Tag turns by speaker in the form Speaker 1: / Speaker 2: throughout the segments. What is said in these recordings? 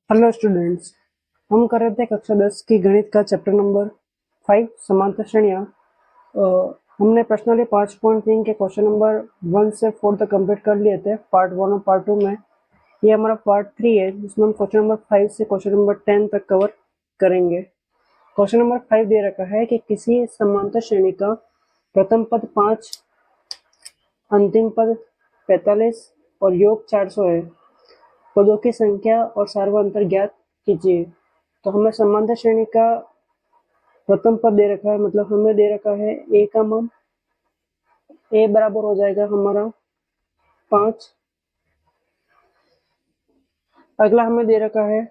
Speaker 1: Hello students, हम कर रहे थे कक्षा 10 की गणित का चैप्टर नंबर 5 समांतर श्रेणियाँ। हमने पर्सनली 5.3 के क्वेश्चन नंबर 1 से 4 तक कंप्लीट कर लिए थे पार्ट 1 और पार्ट 2 में। ये हमारा पार्ट 3 है जिसमें हम क्वेश्चन नंबर 5 से क्वेश्चन नंबर 10 तक कवर करेंगे। क्वेश्चन नंबर 5 दे रखा है कि किसी समांतर श्रेणी का प्रथम पद 5, अंतिम पद 45 और योग 400 है। पदों की संख्या और सार्वअंतर ज्ञात कीजिए। तो हमें समांतर श्रेणी का प्रथम पद दे रखा है, मतलब हमें दे रखा है ए का मान। ए बराबर हो जाएगा हमारा 5। अगला हमें दे रखा है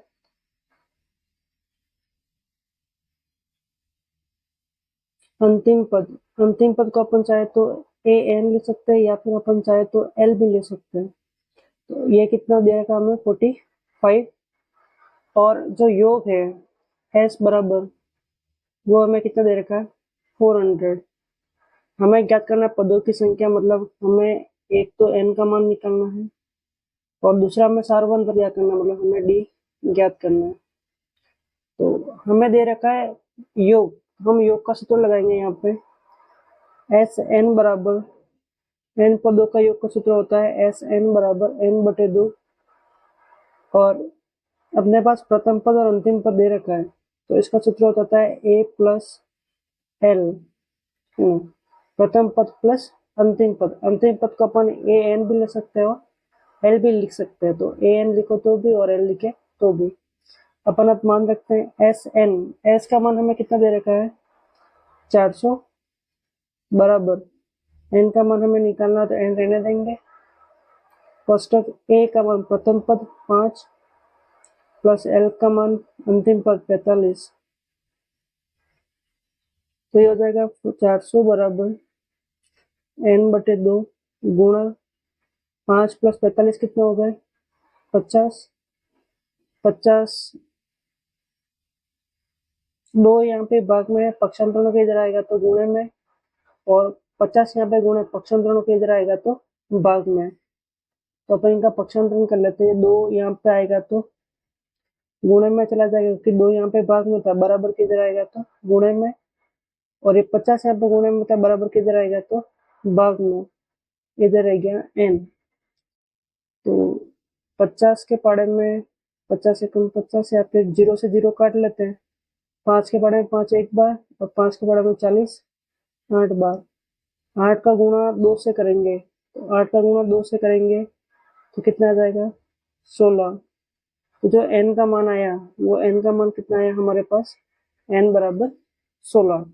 Speaker 1: अंतिम पद। अंतिम पद को अपन चाहे तो ए एन लिख सकते हैं या फिर अपन चाहे तो एल भी ले सकते हैं। तो ये कितना दे रखा है हमें 45। और जो योग है एस बराबर, वो हमें कितना दे रखा है 400। हमें ज्ञात करना है पदों की संख्या, मतलब हमें एक तो एन का मान निकालना है और दूसरा हमें सार्वअंतर ज्ञात करना है, मतलब हमें डी ज्ञात करना है। तो हमें दे रखा है योग, हम योग का सूत्र लगाएंगे यहाँ पे। एस एन बराबर, एन पदों का योग का सूत्र होता है एस एन बराबर एन बटे 2। और अपने पास प्रथम पद और अंतिम पद दे रखा है, तो इसका सूत्र होता है ए प्लस एल, प्रथम पद प्लस अंतिम पद। अंतिम पद को अपन ए एन भी ले सकते हो, एल भी लिख सकते हैं। तो ए एन लिखो तो भी और एल लिखे तो भी। अपन अब मान रखते हैं एस एन। एस का मान हमें कितना दे रखा है 400 बराबर, एन का मान हमें निकालना, तो एन रहने देंगे। फर्स्ट ऑफ ए का मान प्रथम पद 5 प्लस एल का मान अंतिम पद 45। तो ये हो जाएगा 400 बराबर एन बटे 2 गुणा 5 प्लस 45 कितना हो गए 50। 50 दो यहाँ पे भाग में है, पक्षांतरण के इधर आएगा तो गुणे में, और 50 यहाँ पे गुणे पक्षांतरण के इधर आएगा तो भाग में। तो अपन इनका पक्षांतरण कर लेते हैं। 2 यहाँ पे आएगा तो गुणे में चला जाएगा, क्योंकि 2 यहाँ पे भाग में था, बराबर के इधर आएगा तो गुणे में, और ये 50 यहाँ पे गुणे में था, बराबर के इधर आएगा तो भाग में। इधर रह गया एन। तो 50 के पाड़े में 50 से 50 या फिर 0 से 0 काट लेते हैं। 5 के पाड़े में 5 एक बार और 5 के पाड़े में 40 8 बार। 8 का गुणा 2 से करेंगे, तो 8 का गुणा 2 से करेंगे तो कितना आ जाएगा 16। तो जो n का मान आया, वो n का मान कितना आया हमारे पास n बराबर 16।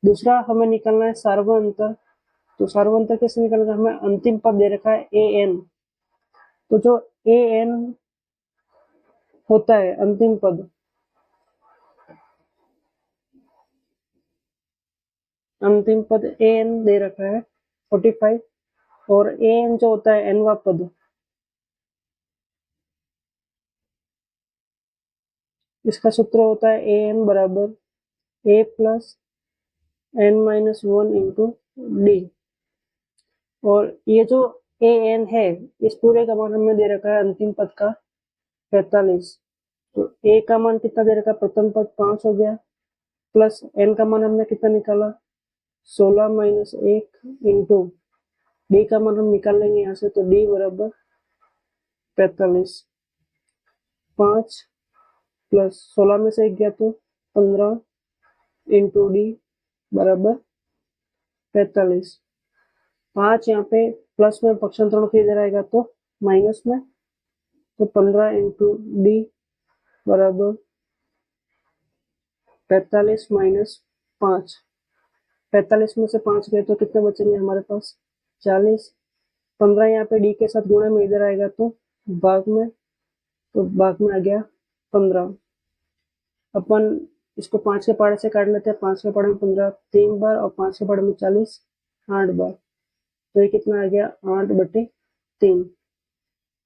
Speaker 1: दूसरा हमें निकालना है सार्वअंतर। तो सार्वअंतर कैसे निकालना है, हमें अंतिम पद दे रखा है ए एन। तो जो ए एन होता है अंतिम पद, अंतिम पद ए एन दे रखा है 45, और ए एन जो होता है एनवा पद, इसका सूत्र होता है ए एन बराबर a plus n minus 1 into d. और ये जो ए एन है, इस पूरे का मान हमें दे रखा है अंतिम पद का 45। तो ए का मान कितना दे रखा है, प्रथम पद 5 हो गया, प्लस एन का मान हमने कितना निकाला 16 माइनस 1 इंटू डी का मान हम निकाल लेंगे यहाँ से, तो डी बराबर 45। 5 प्लस 16 में से 1 गया तो 15 इंटू डी बराबर 45। 5 यहाँ पे प्लस में पक्षांतरण के इधर आएगा तो माइनस में, तो 15 इंटू डी बराबर 45 माइनस 5। 45 में से 5 गए तो कितने बचेंगे हमारे पास 40। 15 यहाँ पे डी के साथ गुणे में इधर आएगा तो भाग में, तो भाग में आ गया 15। अपन इसको 5 के पहाड़े से काट लेते हैं। 5 के पहाड़े में 15 3 बार और 5 के पहाड़े में 40 8 बार। तो ये कितना आ गया 8/3।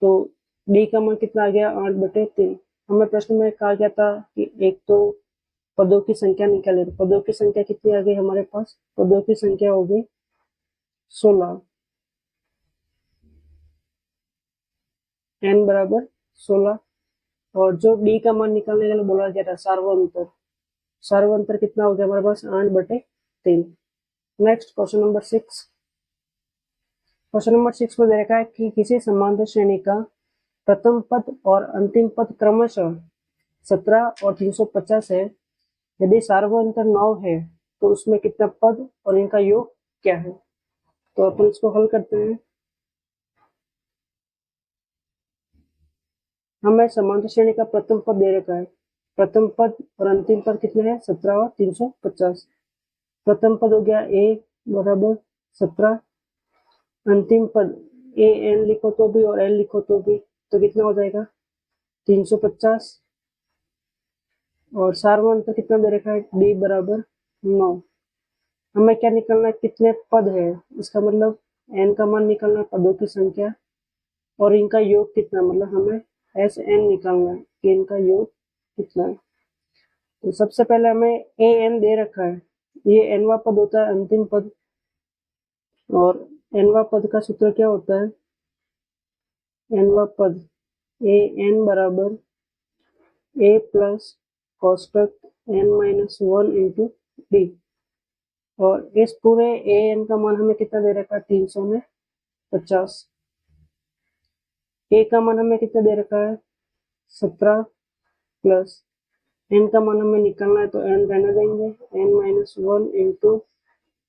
Speaker 1: तो डी का मान कितना आ गया 8/3। हमें प्रश्न में कहा गया था कि एक तो पदों की संख्या निकाले, तो पदों की संख्या कितनी आ गई हमारे पास, पदों की संख्या हो गई 16, n बराबर 16। और जो डी का मान निकालने के लिए बोला गया था सार्वंतर, सार्वंतर कितना हो गया हमारे पास 8/3। Next question number 6। Question number 6 में दे रखा है कि किसी समांतर श्रेणी का प्रथम पद और अंतिम पद क्रमशः 17 और 350 है। यदि सार्वंतर 9 है तो उसमें कितना पद और इनका योग क्या है। तो अपन इसको हल करते हैं। हमें समांतर श्रेणी का प्रथम पद दे रखा है। प्रथम पद और अंतिम पद कितने हैं 17 और 350। प्रथम पद हो गया a बराबर 17, अंतिम पद a n लिखो तो भी और l लिखो तो भी, तो कितना हो जाएगा 350। और सार्वंतर कितना दे रखा है d बराबर 9। हमें क्या निकालना है कितने पद है, इसका मतलब n का मान निकालना है, पदों की संख्या, और इनका योग कितना, मतलब हमें एस एन निकालना है कि इनका योग कितना है। तो सबसे पहले हमें ए एन दे रखा है, ये एनवा पद होता है अंतिम पद, और एनवा पद का सूत्र क्या होता है, एनवा पद ए एन बराबर ए प्लस कोष्टक एन माइनस 1 इंटू डी। और इस पूरे ए एन का मान हमें कितना दे रखा है 350। ए का मान हमें कितना दे रखा है 17 प्लस एन का मान हमें निकालना है तो एन रहने देंगे, एन माइनस 1 इंटू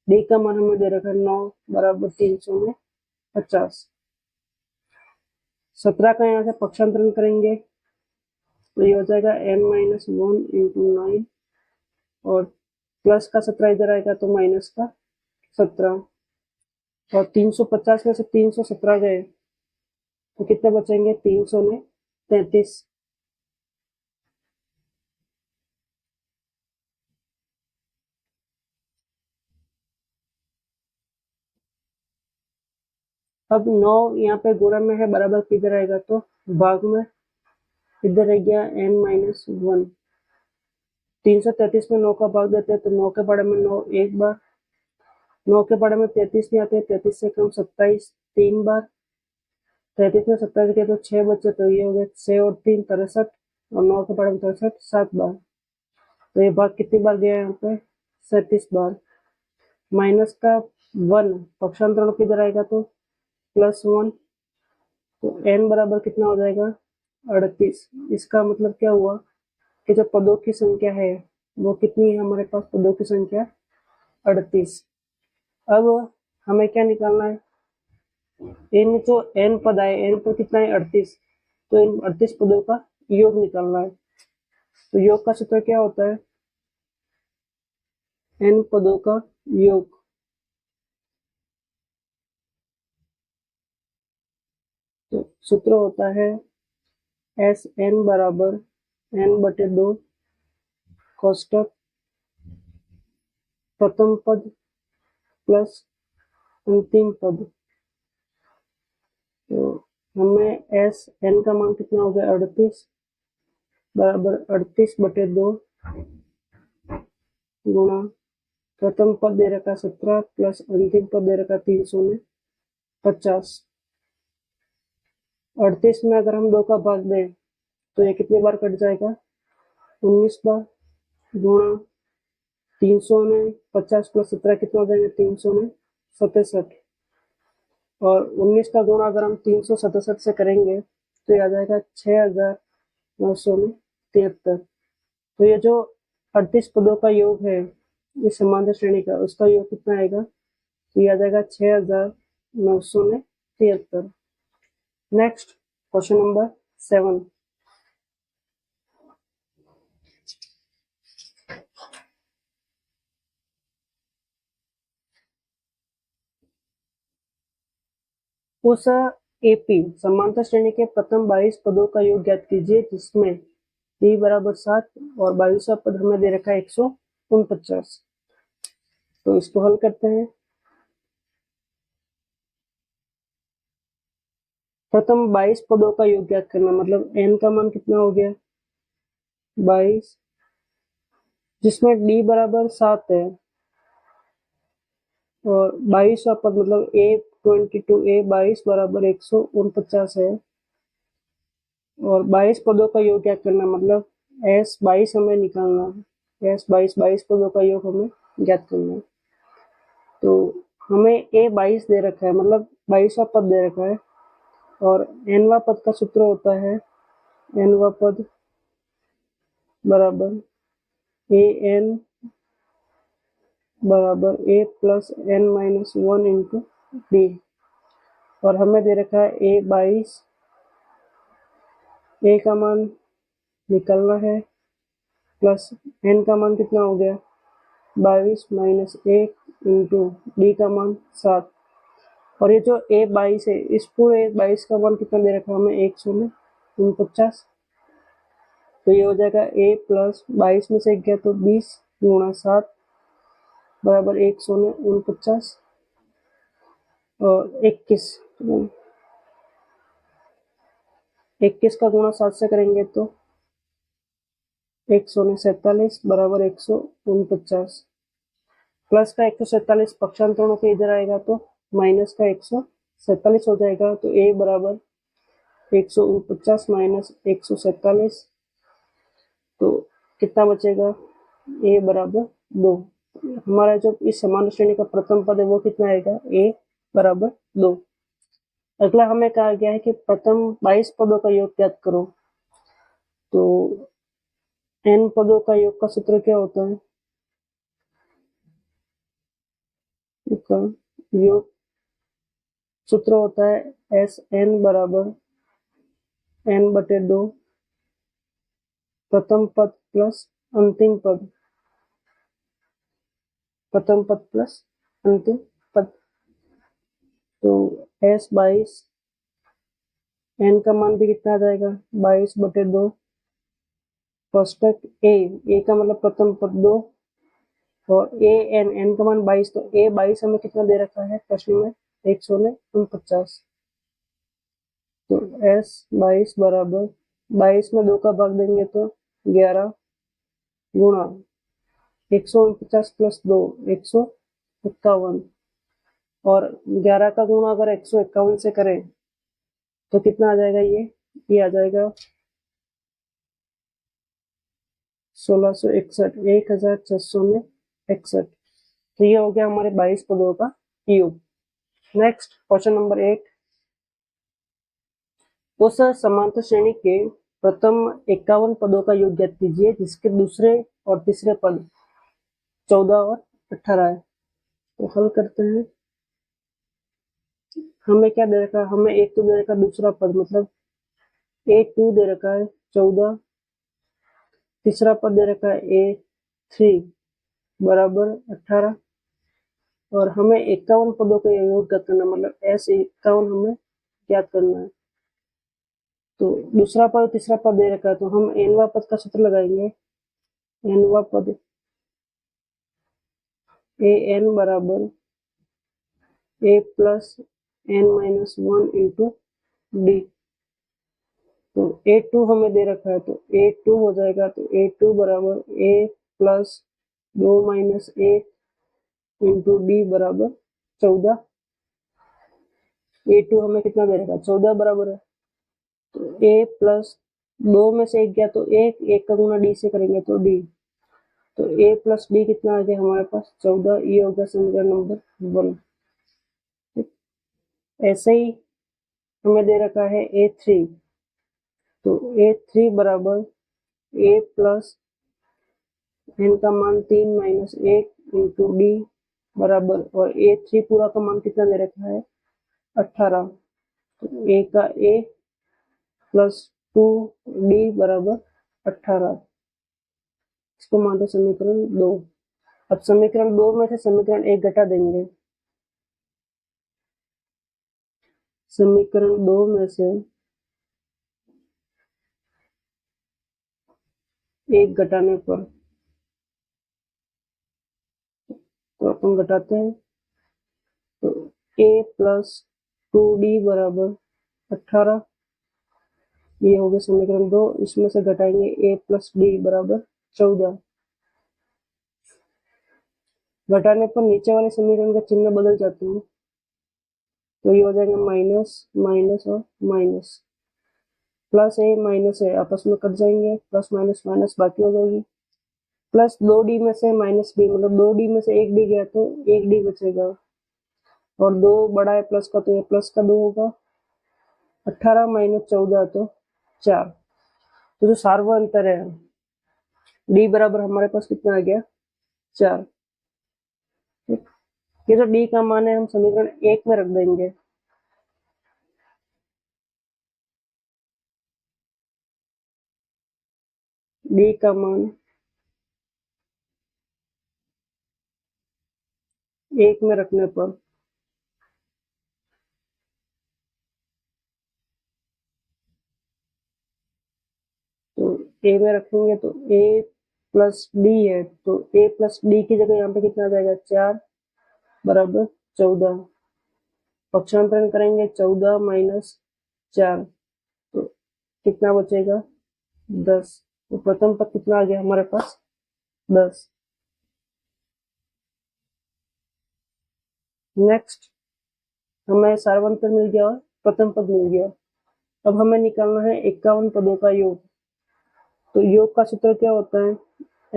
Speaker 1: डी का मान हमें दे रखा है 9 बराबर 350। 17 का यहाँ से पक्षांतरण करेंगे तो ये हो जाएगा एन माइनस 1 इंटू 9, और प्लस का 17 इधर आएगा तो माइनस का 17, और 350 में से 317 गए तो कितने बचेंगे 300 में 33। अब 9 यहाँ पे गुणा में है, बराबर किधर आएगा तो भाग में, इधर रह गया n माइनस 1। 333 में 9 का भाग देते हैं तो 9 के बड़े में 9 एक बार, 9 के बड़े में 33 नहीं आते, 33 से कम 27 3 बार, 33 में 27 के तो 6 बचे, तो ये हो गए 6 और 3 63, और 9 के बड़े में 63 7 बार, तो ये भाग कितनी बार गया यहाँ पे 37 बार। माइनस का 1 पक्षांतरण किधर आएगा तो +1, तो n बराबर कितना हो जाएगा 38। इसका मतलब क्या हुआ कि जो पदों की संख्या है वो कितनी है, हमारे पास पदों की संख्या 38। अब हमें क्या निकालना है, इन जो n पद आए n पर कितना है 38, तो इन 38 पदों का योग निकालना है। तो योग का सूत्र क्या होता है, n पदों का योग। तो सूत्र होता है एस एन बराबर n/2 कोष्टक प्रथम पद प्लस अंतिम पद। तो हमें एस एन का मान कितना हो गया 38 बराबर 38/2 गुणा प्रथम पद दे रखा 17 प्लस अंतिम पद दे रखा 350। 38 में अगर हम 2 का भाग दें तो ये कितनी बार कट जाएगा 19 बार, गुणा 300 में 50 प्लस 17 कितना हो जाएगा 300 में 67, और 19 का गुणा अगर हम 367 से करेंगे तो ये आ जाएगा 6973। तो ये जो 38 पदों का योग है इस समांतर श्रेणी का, उसका योग कितना आएगा, तो ये आ जाएगा 6973। Next question number 7। उस एपी समांतर श्रेणी के प्रथम 22 पदों का योग ज्ञात कीजिए जिसमें d बराबर 7 और 22वां पद हमें दे रखा है 149। तो इसको हल करते हैं। प्रथम 22 पदों का योग ज्ञात करना, मतलब n का मान कितना हो गया 22, जिसमें d बराबर 7 है, और 22वां पद मतलब a22 बराबर 149 है, और 22 पदों का योग क्या करना, मतलब S 22 हमें निकालना है। S 22 पदों का योग हमें ज्ञात करना है। तो हमें A 22 दे रखा है, मतलब 22वां पद दे रखा है, और nवां पद का सूत्र होता है nवां पद बराबर an बराबर a plus n minus 1 into d. और हमें दे रखा है A 22, A का मान निकालना है, प्लस n का मान कितना हो गया 22 माइनस 1 इंटू डी का मान 7। और ये जो A 22 है, इस पूरे 22 का मान कितना दे रखा है हमें 149। तो ये हो जाएगा A प्लस 22 में से गया तो 20 गुणा 7 बराबर 149 और 21 का गुणा 7 से करेंगे तो 147 बराबर 149। प्लस का 147 पक्षांतरों के इधर आएगा तो माइनस का 147 हो जाएगा। तो A बराबर 149 माइनस 147, तो कितना बचेगा A बराबर 2। हमारा जो इस समान श्रेणी का प्रथम पद है वो कितना आएगा A बराबर 2। अगला हमें कहा गया है कि प्रथम 22 पदों का योग ज्ञात करो। तो n पदों का योग का सूत्र क्या होता है, इसका योग सूत्र होता है Sn बराबर n/2 प्रथम पद प्लस अंतिम पद, प्रथम पद प्लस अंतिम पद। तो S 22, n का मान भी कितना आ जाएगा 22/2 कोष्टक A का मतलब प्रथम पद 2 और n का मान 22, तो A 22 हमें कितना दे रखा है प्रश्न में 149। तो S 22 बराबर 22 में 2 का भाग देंगे तो 11 गुणा 149 प्लस 2 151, और 11 का गुणा अगर 151 से करें तो कितना आ जाएगा, ये आ जाएगा 1661 1661। तो ये हो गया हमारे 22 पदों का योग। नेक्स्ट क्वेश्चन नंबर 8, उस समांतर श्रेणी के प्रथम 51 पदों का योग ज्ञात कीजिए जिसके दूसरे और तीसरे पद 14 और 18 है। तो हल करते हैं। हमें क्या दे रखा है, हमें एक तो दे रखा है दूसरा पद, मतलब A2 दे रखा है 14, तीसरा पद दे रखा है A3 बराबर 18, और हमें 51 पदों का योग ज्ञात करना, मतलब S51 हमें ज्ञात करना है। तो दूसरा पद तीसरा पद दे रखा है, तो हम nवां पद का सूत्र लगाएंगे। nवां पद an बराबर a plus n minus 1 into D. तो A2 हमें दे रखा है, तो A2 हो जाएगा, तो A2 बराबर a plus 2 minus 1 into D बराबर 14। A2 हमें कितना दे रखा है 14 बराबर है, तो a प्लस 2 में से 1 गया तो 1 का गुना डी से करेंगे तो डी। तो a प्लस डी कितना आ गया हमारे पास 14। ये हो गया समीकरण नंबर 1। ऐसे ही हमें दे रखा है A3, तो A3 बराबर a प्लस n का मान 3 माइनस 1 इंटू डी बराबर, और A3 पूरा का मान कितना दे रखा है 18। तो a का a प्लस 2 डी बराबर 18, इसको मानते समीकरण 2। अब समीकरण 2 में से समीकरण 1 घटा देंगे। समीकरण 2 में से 1 घटाने पर, तो अपन घटाते हैं, तो a प्लस 2d बराबर 18, ये हो गया समीकरण 2। इसमें से घटाएंगे a प्लस डी बराबर 14। घटाने पर नीचे वाले समीकरण का चिन्ह बदल जाते हैं, तो ये हो जाएगा माइनस माइनस और माइनस। प्लस ए माइनस ए आपस में कट जाएंगे, प्लस माइनस माइनस बाकी हो जाएगी, प्लस 2d में से माइनस b, मतलब 2d में से 1d गया तो 1d बचेगा, और 2 बड़ा है प्लस का तो ये प्लस का 2 होगा। 18 माइनस 14 तो 4। तो जो सार्वअंतर है d बराबर हमारे पास कितना आ गया 4। ठीक, ये जो d का मान है हम समीकरण 1 में रख देंगे। d का मान 1 में रखने पर तो a में रखेंगे तो a प्लस d है, तो a प्लस d की जगह यहाँ पे कितना आ जाएगा 4 बराबर 14। पक्षांतरण करेंगे 14 माइनस 4 तो कितना बचेगा 10। तो प्रथम पद कितना आ गया हमारे पास 10। नेक्स्ट हमें सार्वंतर मिल गया और प्रथम पद मिल गया। अब हमें निकालना है 51 पदों का योग। तो योग का सूत्र क्या होता है,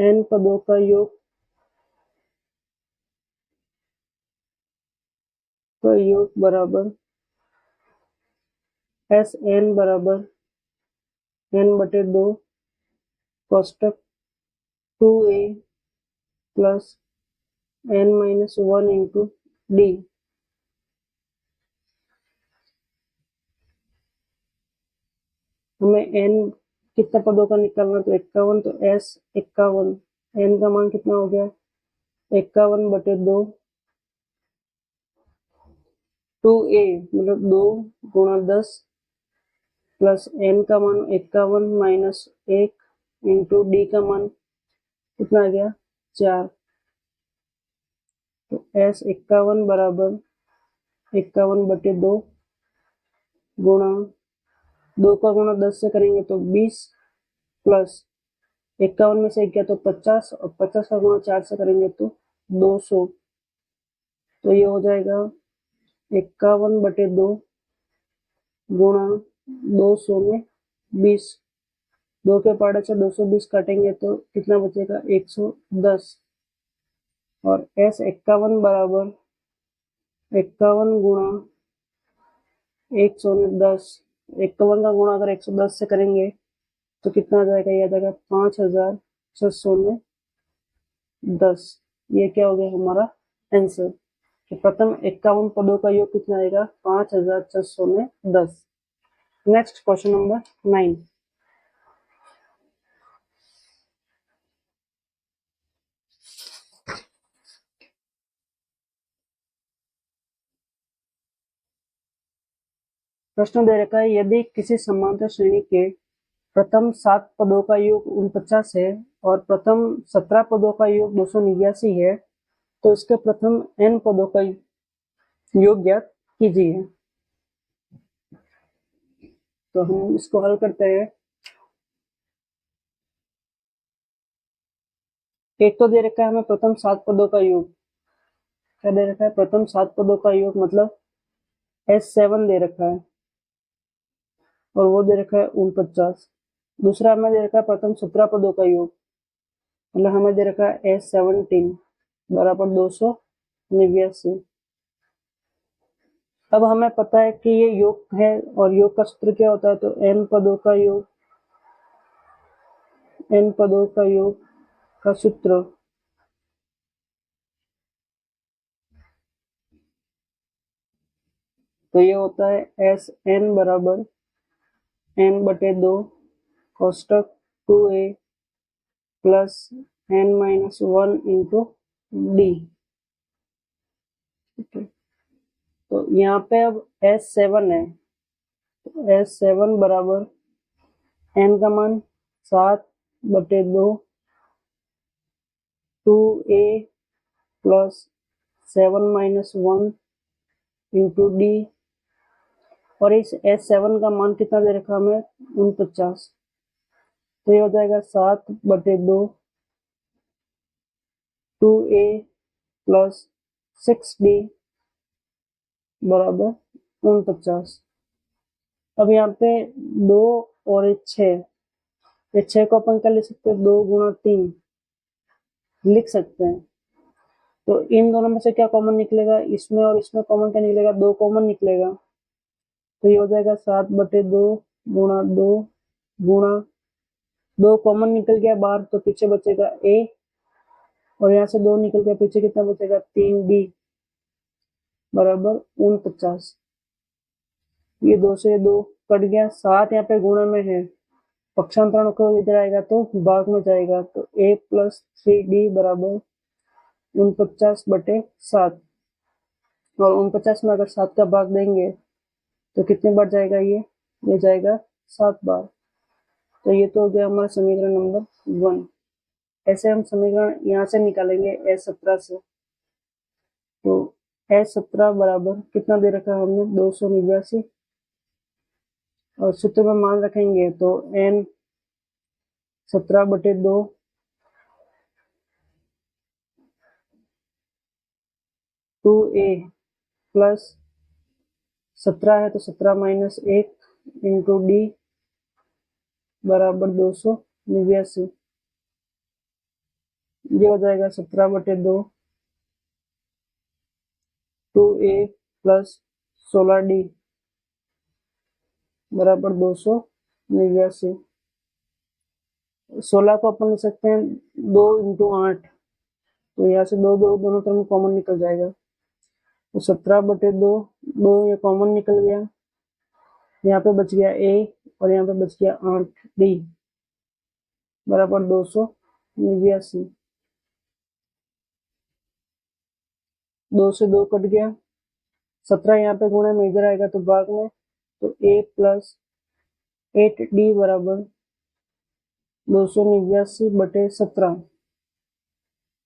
Speaker 1: n पदों का योग बराबर एस एन बराबर n/2 कोष्टक 2a plus n-1 into D. हमें n कितने पदों का निकालना, तो 51, तो s 51, n का मान कितना हो गया 51/2 2a मतलब 2 गुणा 10 प्लस n का मान 51 माइनस 1 इंटू डी का मान कितना आ गया 4। तो s 51 बराबर 51/2 गुणा 2 का गुणा 10 से करेंगे तो 20 प्लस 51 में से गया तो 50 और 50 का गुणा 4 से करेंगे तो 200। तो ये हो जाएगा 51/2 गुणा 200 में 20, 2 के पाड़े से 220 काटेंगे तो कितना बचेगा 110। और s 51 बराबर 51 गुणा 110, 51 का गुणा अगर 110 से करेंगे तो कितना आ जाएगा, ये आ जाएगा 5610। ये क्या हो गया हमारा आंसर। तो प्रथम 51 पदों का योग कितना आएगा 5610। Next question number 9। प्रश्न दे रखा है, यदि किसी समांतर श्रेणी के प्रथम 7 पदों का योग 49 है और प्रथम 17 पदों का योग 289 है, तो इसके प्रथम n पदों का योग ज्ञात कीजिए। तो हम इसको हल करते हैं। एक तो दे रखा है हमें प्रथम 7 पदों का योग, क्या दे रखा है प्रथम 7 पदों का योग मतलब S7 दे रखा है और वो दे रखा है 49। दूसरा हमें दे रखा है प्रथम 17 पदों का योग, मतलब हमें दे रखा है S17 बराबर 289। अब हमें पता है कि ये योग है और योग का सूत्र क्या होता है, तो n पदों का योग का सूत्र तो ये होता है Sn बराबर n/2 कोष्टक 2a plus n-1 into D. तो यहाँ पे अब S7 है, तो S7 बराबर n का मान 7/2 2a प्लस 7-1 इंटू डी। और इस S7 का मान कितना दे रखा हमें 49। तो ये हो जाएगा 7/2 2a प्लस 6d बराबर 49। अब यहाँ पे 2 और ये 6, ये 6 को अपन क्या लिख सकते हैं, 2 गुणा 3 लिख सकते हैं। तो इन दोनों में से क्या कॉमन निकलेगा, इसमें और इसमें कॉमन क्या निकलेगा, 2 कॉमन निकलेगा। तो ये हो जाएगा 7/2 गुणा 2 गुणा 2 कॉमन निकल गया बाहर, तो पीछे बचेगा a, और यहाँ से 2 निकल गया, पीछे कितना बचेगा, 3d बराबर 49। ये 2 से 2 कट गया, 7 यहाँ पे गुणा में है, पक्षांतरण को इधर आएगा तो भाग में जाएगा, तो a + 3d बराबर 49/7। और 49 में अगर 7 का भाग देंगे तो कितने बार जाएगा, ये जाएगा 7 बार। तो ये तो हो गया हमारा समीकरण नंबर 1। ऐसे हम समीकरण यहाँ से निकालेंगे S17 से। तो S17 बराबर कितना दे रखा है हमने, 289, और सूत्र में मान रखेंगे तो n 17/2 2a प्लस 17 है तो 17 - 1 इंटू d बराबर 289। ये हो जाएगा 17/2 2a प्लस 16d बराबर 289। 16 को अपन लिख सकते हैं 2 × 8, तो यहाँ से 2 2 दोनों तरफ कॉमन निकल जाएगा, तो 17/2 2 ये कॉमन निकल गया, यहाँ पे बच गया a और यहाँ पे बच गया 8d बराबर 289। 2 से 2 कट गया, 17 यहाँ पे गुणा में इधर आएगा तो भाग में, तो a + 8d बराबर 289/17।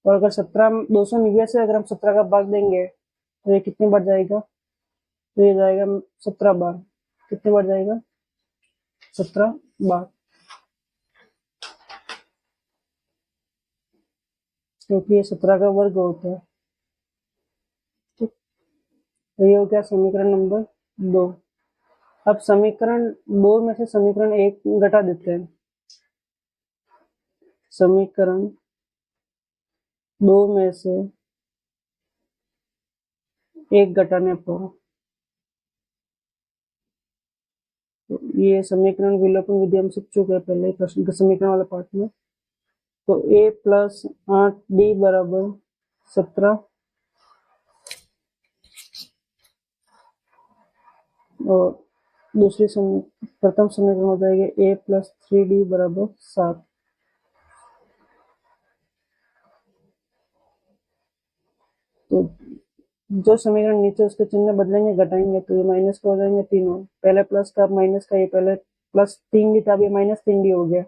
Speaker 1: और अगर 289 अगर हम 17 का भाग देंगे तो ये कितनी बार जाएगा, तो ये जाएगा 17 बार। कितनी बार जाएगा, 17 बार, क्योंकि ये 17 का वर्ग होता है। ठीक, तो ये हो गया समीकरण नंबर 2। अब समीकरण 2 में से समीकरण 1 घटा देते हैं। समीकरण 2 में से 1 घटाने पर, तो ये समीकरण विलोपन विधि हम सीख चुके हैं पहले प्रश्न के समीकरण वाले पार्ट में। तो a + 8d बराबर 17 और प्रथम समीकरण हो जाएगा a + 3d बराबर 7। तो जो समीकरण नीचे उसके चिन्ह बदलेंगे, घटाएंगे, तो ये माइनस का हो जाएंगे तीनों, पहले प्लस का माइनस का, ये पहले +3d था, ये -3d हो गया,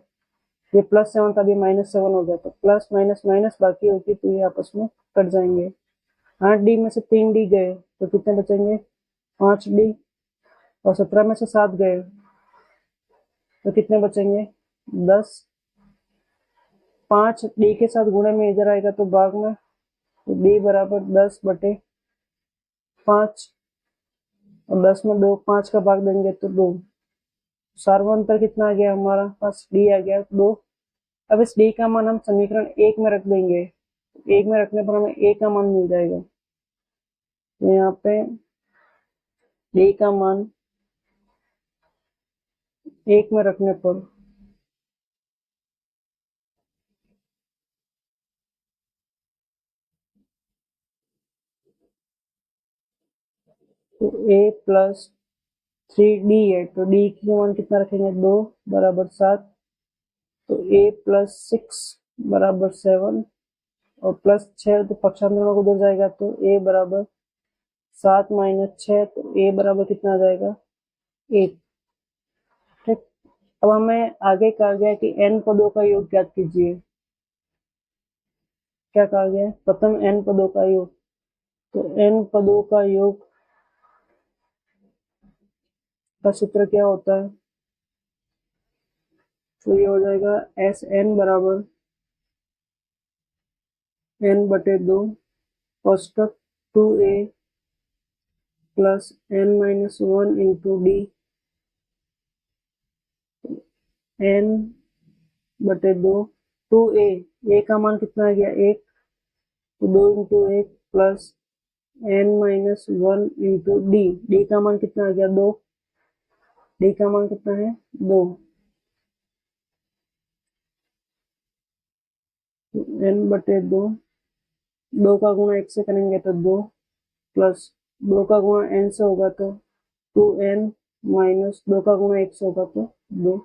Speaker 1: ये +7 था, ये -7 हो गया, तो प्लस माइनस माइनस बाकी होगी, तो ये आपस में कट जाएंगे। 8d में से 3d गए तो कितने बचेंगे, 5d, और 17 में से 7 गए तो कितने बचेंगे, 10। 5d के साथ गुणे में इधर आएगा तो भाग में, तो d बराबर 10/5, और 10 में 2 5 का भाग देंगे तो 2। सार्वंतर कितना आ गया हमारा पास, d आ गया 2। अब इस d का मान हम समीकरण 1 में रख देंगे, 1 में रखने पर हमें a का मान मिल जाएगा। तो यहाँ पे d का मान 1 में रखने पर तो a + 3d है, तो d की मान कितना रखेंगे, 2 बराबर 7, तो a + 6 बराबर 7, और +6 तो पक्षांतरण को उधर जाएगा, तो a बराबर 7 - 6, तो a बराबर कितना आ जाएगा, 1। ठीक, अब हमें आगे कहा गया है कि n पदों का योग ज्ञात कीजिए। क्या कहा गया है, प्रथम n पदों का योग, तो n पदों का योग का सूत्र क्या होता है, तो ये हो जाएगा Sn बराबर n/2 औसतक 2a + n - 1 into d n बटे 2 2a, a का मान कितना आ गया 1, तो 2 into 1 plus n minus 1 into D का मान कितना आ गया 2, डी का मान कितना है 2, n बटे 2, 2 का गुणा 1 से करेंगे तो 2 प्लस 2 का गुणा n से होगा तो 2n माइनस 2 का गुणा 1 से होगा तो 2,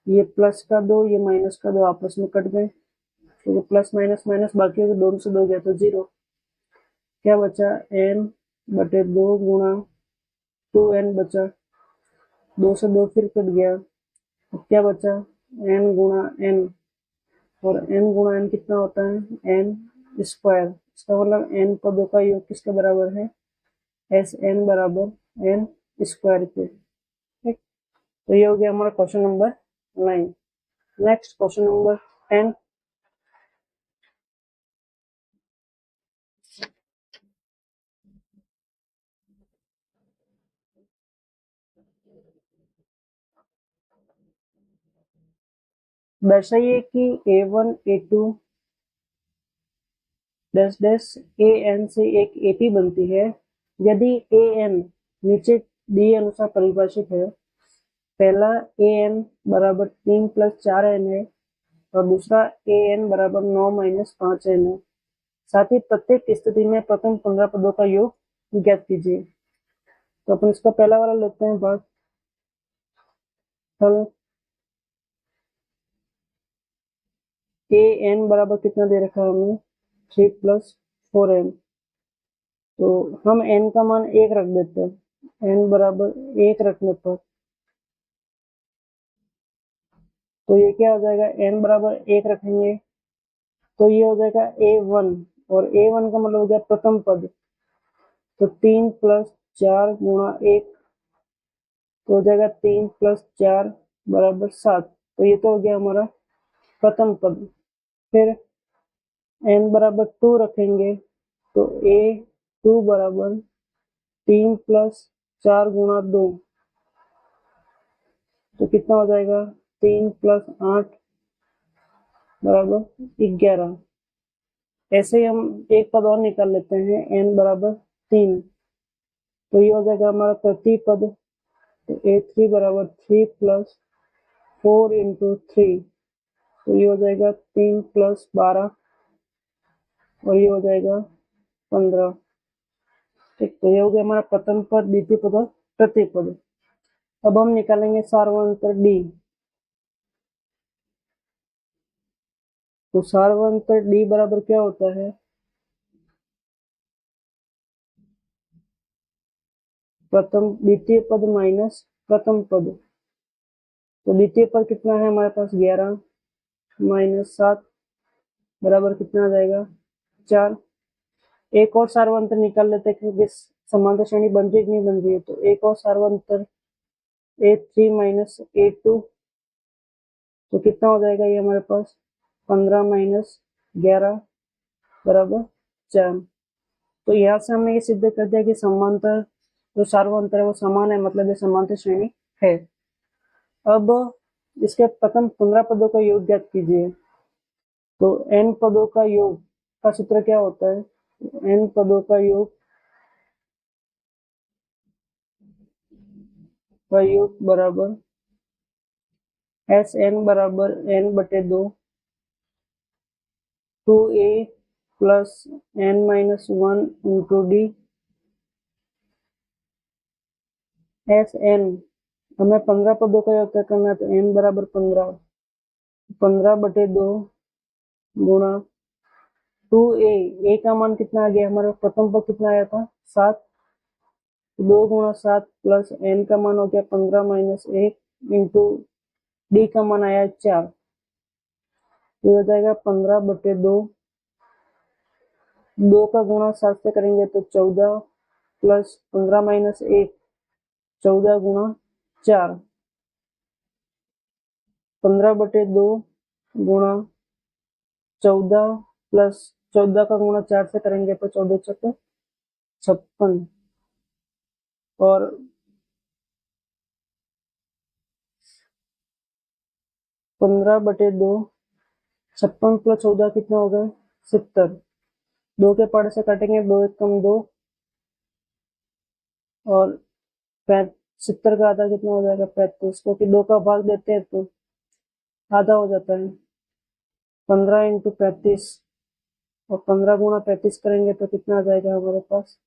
Speaker 1: ये प्लस का 2 ये माइनस का 2 आपस में कट गए, तो प्लस माइनस माइनस बाकी है, 2 से 2 गया तो 0, क्या बचा n बटे 2 गुणा 2n बचा, 2 से 2 फिर कट गया, अब क्या बचा n गुणा n, और n गुणा n कितना होता है n स्क्वायर, इसका मतलब n पदों का योग किसके बराबर है एस n बराबर n स्क्वायर के। ठीक, तो ये हो गया हमारा question number 9। Next question number 10। दर्शाइए कि a1 a2 dash dash an से एक ap बनती है, यदि an नीचे दिए अनुसार परिभाषित है, पहला an बराबर 3 प्लस 4n है और दूसरा an बराबर 9 माइनस 5n है, साथ ही प्रत्येक स्थिति में प्रथम 15 पदों का योग ज्ञात कीजिए। तो अपन इसका पहला वाला लेते हैं भाग हल। an बराबर कितना दे रखा है हमें 3 प्लस 4n, तो हम n का मान 1 रख देते हैं, n बराबर 1 रखने पर तो ये क्या हो जाएगा n बराबर 1 रखेंगे तो ये हो जाएगा a1, और a1 का मतलब हो गया प्रथम पद, तो 3 प्लस 4 गुणा 1 तो हो जाएगा 3 प्लस 4 बराबर 7, तो ये तो हो गया हमारा प्रथम पद। फिर n बराबर 2 रखेंगे तो a2 बराबर 3 प्लस 4 गुणा 2, तो कितना हो जाएगा 3 प्लस 8 बराबर 11। ऐसे ही हम एक पद और निकाल लेते हैं n बराबर 3, तो ये हो जाएगा हमारा तृतीय पद, तो a3 बराबर 3 प्लस 4 इंटू 3, तो ये हो जाएगा 3 प्लस 12 और ये हो जाएगा 15। ठीक, तो ये हो गया हमारा प्रथम पद, द्वितीय पद और तृतीय पद। अब हम निकालेंगे सार्वंतर d, तो सार्वंतर d बराबर क्या होता है प्रथम द्वितीय पद माइनस प्रथम पद, तो द्वितीय पद कितना है हमारे पास 11 माइनस 7 बराबर कितना आ जाएगा 4। एक और सार्वंतर निकाल लेते हैं क्योंकि समांतर श्रेणी बन रही नहीं बन रही है, तो एक और सार्वंतर a3 माइनस a2, तो कितना हो जाएगा ये हमारे पास 15 माइनस 11 बराबर 4। तो यहाँ से हमने ये सिद्ध कर दिया कि समांतर जो सार्वंतर है वो समान है, मतलब ये समांतर श्रेणी है। अब इसके प्रथम 15 पदों का योग ज्ञात कीजिए, तो n पदों का योग का सूत्र क्या होता है, n पदों का योग बराबर एस n बराबर n बटे 2 2a plus n minus 1 into D, S n हमें 15 पदों का योग करना है, तो n बराबर 15 बटे 2 गुणा 2a, a का मान कितना आ गया हमारा प्रथम पद कितना आया था 7, 2 गुणा 7 प्लस n का मान हो गया 15 माइनस 1 इंटू डी का मान आया 4, तो हो जाएगा 15 बटे 2, 2 का गुणा 7 से करेंगे तो 14 प्लस 15 माइनस 1 14 गुणा 4, 15 बटे 2 गुणा 14 प्लस 14 का गुणा 4 से करेंगे तो 14 चौके 56, और 15/2, 56 + 14 कितना हो गया 70। 2 के पार्ट से काटेंगे, 2 1 कम 2, और 70 का आधा कितना हो जाएगा 35, क्योंकि 2 का भाग देते हैं तो आधा हो जाता है। 15 × 35 और 15 × 35 करेंगे तो कितना आ जाएगा हमारे पास,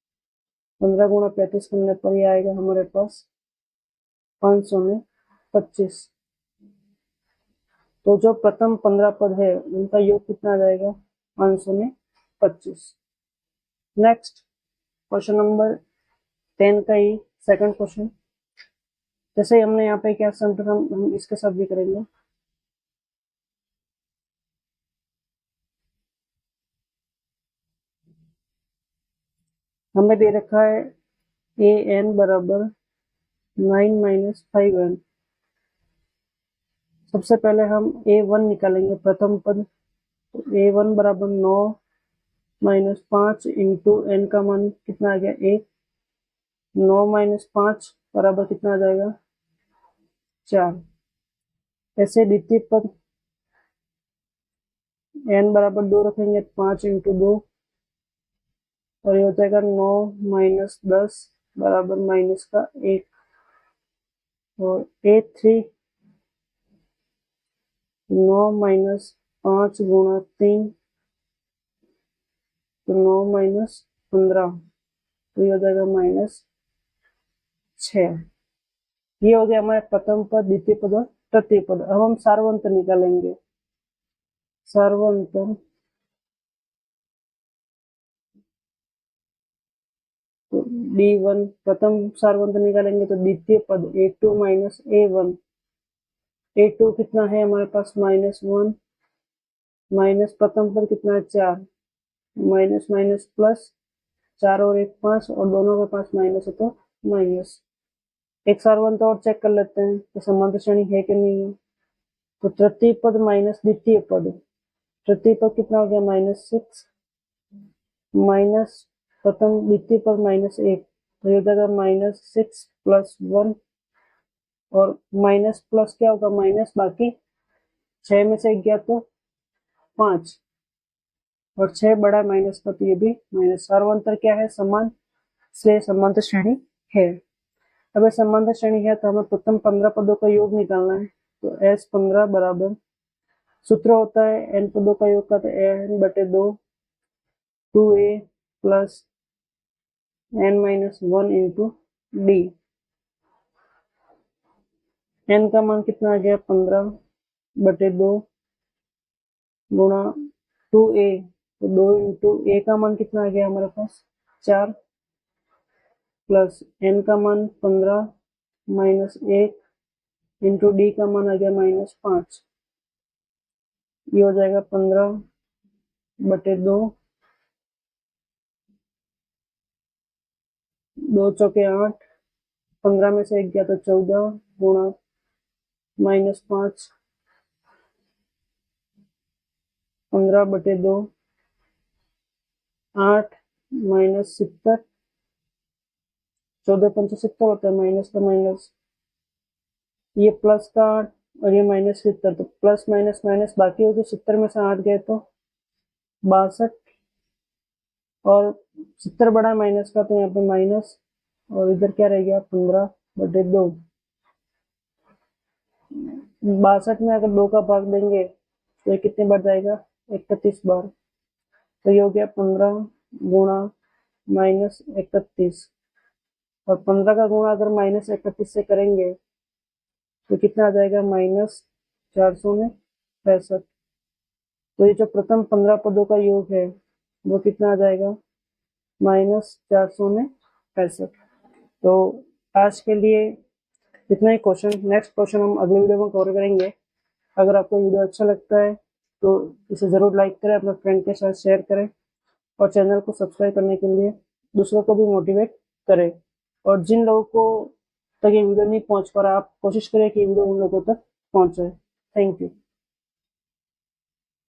Speaker 1: 15 × 35 करने पर ये आएगा हमारे पास 500 में 25। तो जो प्रथम 15 पद है उनका योग कितना आ जाएगा 500 में 25। नेक्स्ट क्वेश्चन नंबर 10 का ही सेकंड क्वेश्चन। जैसे हमने यहाँ पे क्या सम हम इसके साथ भी करेंगे। हमें दे रखा है an बराबर 9 - 5n। सबसे पहले हम a1 निकालेंगे, प्रथम पद। तो a1 बराबर 9 - 5 इंटू n का मान कितना आ गया 1। 9 - 5 बराबर कितना आ जाएगा 4। ऐसे द्वितीय पद n बराबर 2 रखेंगे, 5 इंटू 2, और ये हो जाएगा 9 - 10 बराबर माइनस का 1। और a3 9 - 5 गुणा 3, तो 9 - 15, तो ये हो जाएगा -6। ये हो गया हमारे प्रथम पद, द्वितीय पद और तृतीय पद। अब हम सार्वंतर निकालेंगे। सार्वंतर तो d1 प्रथम सार्वंतर निकालेंगे तो द्वितीय पद a2 - a1। a2 कितना है हमारे पास -1, माइनस प्रथम पद कितना है 4, माइनस माइनस प्लस, 4 और 1 5, और दोनों के पास माइनस है तो माइनस। एक सार्वंतर और चेक कर लेते हैं तो समांतर श्रेणी है कि नहीं है। तो तृतीय पद माइनस द्वितीय पद, तृतीय पद कितना हो गया -6, माइनस प्रथम द्वितीय पद -1, तो ये हो जाएगा -6 + 1, और माइनस प्लस क्या होगा माइनस, बाकी 6 में से 1 गया तो 5, और 6 बड़ा माइनस का, तो ये भी माइनस। सार्वंतर क्या है समान, इसलिए समांतर श्रेणी है। अब ये समांतर श्रेणी है तो हमें प्रथम 15 पदों का योग निकालना है। तो S15 बराबर, सूत्र होता है n पदों का योग का, तो n/2 2a plus n-1 into d। n का मान कितना आ गया 15/2 गुणा 2a, तो 2 इंटू a का मान कितना आ गया हमारे पास 4, प्लस n का मान 15 -1 इंटू d का मान आ गया -5। ये हो जाएगा 15/2, 2 चौके 8, 15 में से 1 गया तो 14 गुणा -5, 15/2, 8 - 70, 14 × 70 होता है, माइनस का माइनस, ये प्लस का 8 और ये -70, तो प्लस माइनस माइनस बाकी हो गया, 70 में से 8 गए तो 62, और 70 बड़ा माइनस का, तो यहाँ पे माइनस, और इधर क्या रह गया 15/2। 62 में अगर 2 का भाग देंगे तो ये कितने बार जाएगा 31 बार, तो ये हो गया 15 गुणा -31, और 15 का गुणा अगर -31 से करेंगे तो कितना आ जाएगा -465। तो ये जो प्रथम 15 पदों का योग है वो कितना आ जाएगा -465। तो आज के लिए इतना ही क्वेश्चन। नेक्स्ट क्वेश्चन हम अगले वीडियो में कवर करेंगे। अगर आपको वीडियो अच्छा लगता है तो इसे ज़रूर लाइक करें, अपने फ्रेंड के साथ शेयर करें, और चैनल को सब्सक्राइब करने के लिए दूसरों को भी मोटिवेट करें। और जिन लोगों को तक ये वीडियो नहीं पहुंच पा रहा, आप कोशिश करें कि वीडियो उन लोगों तक पहुंचे। Thank you.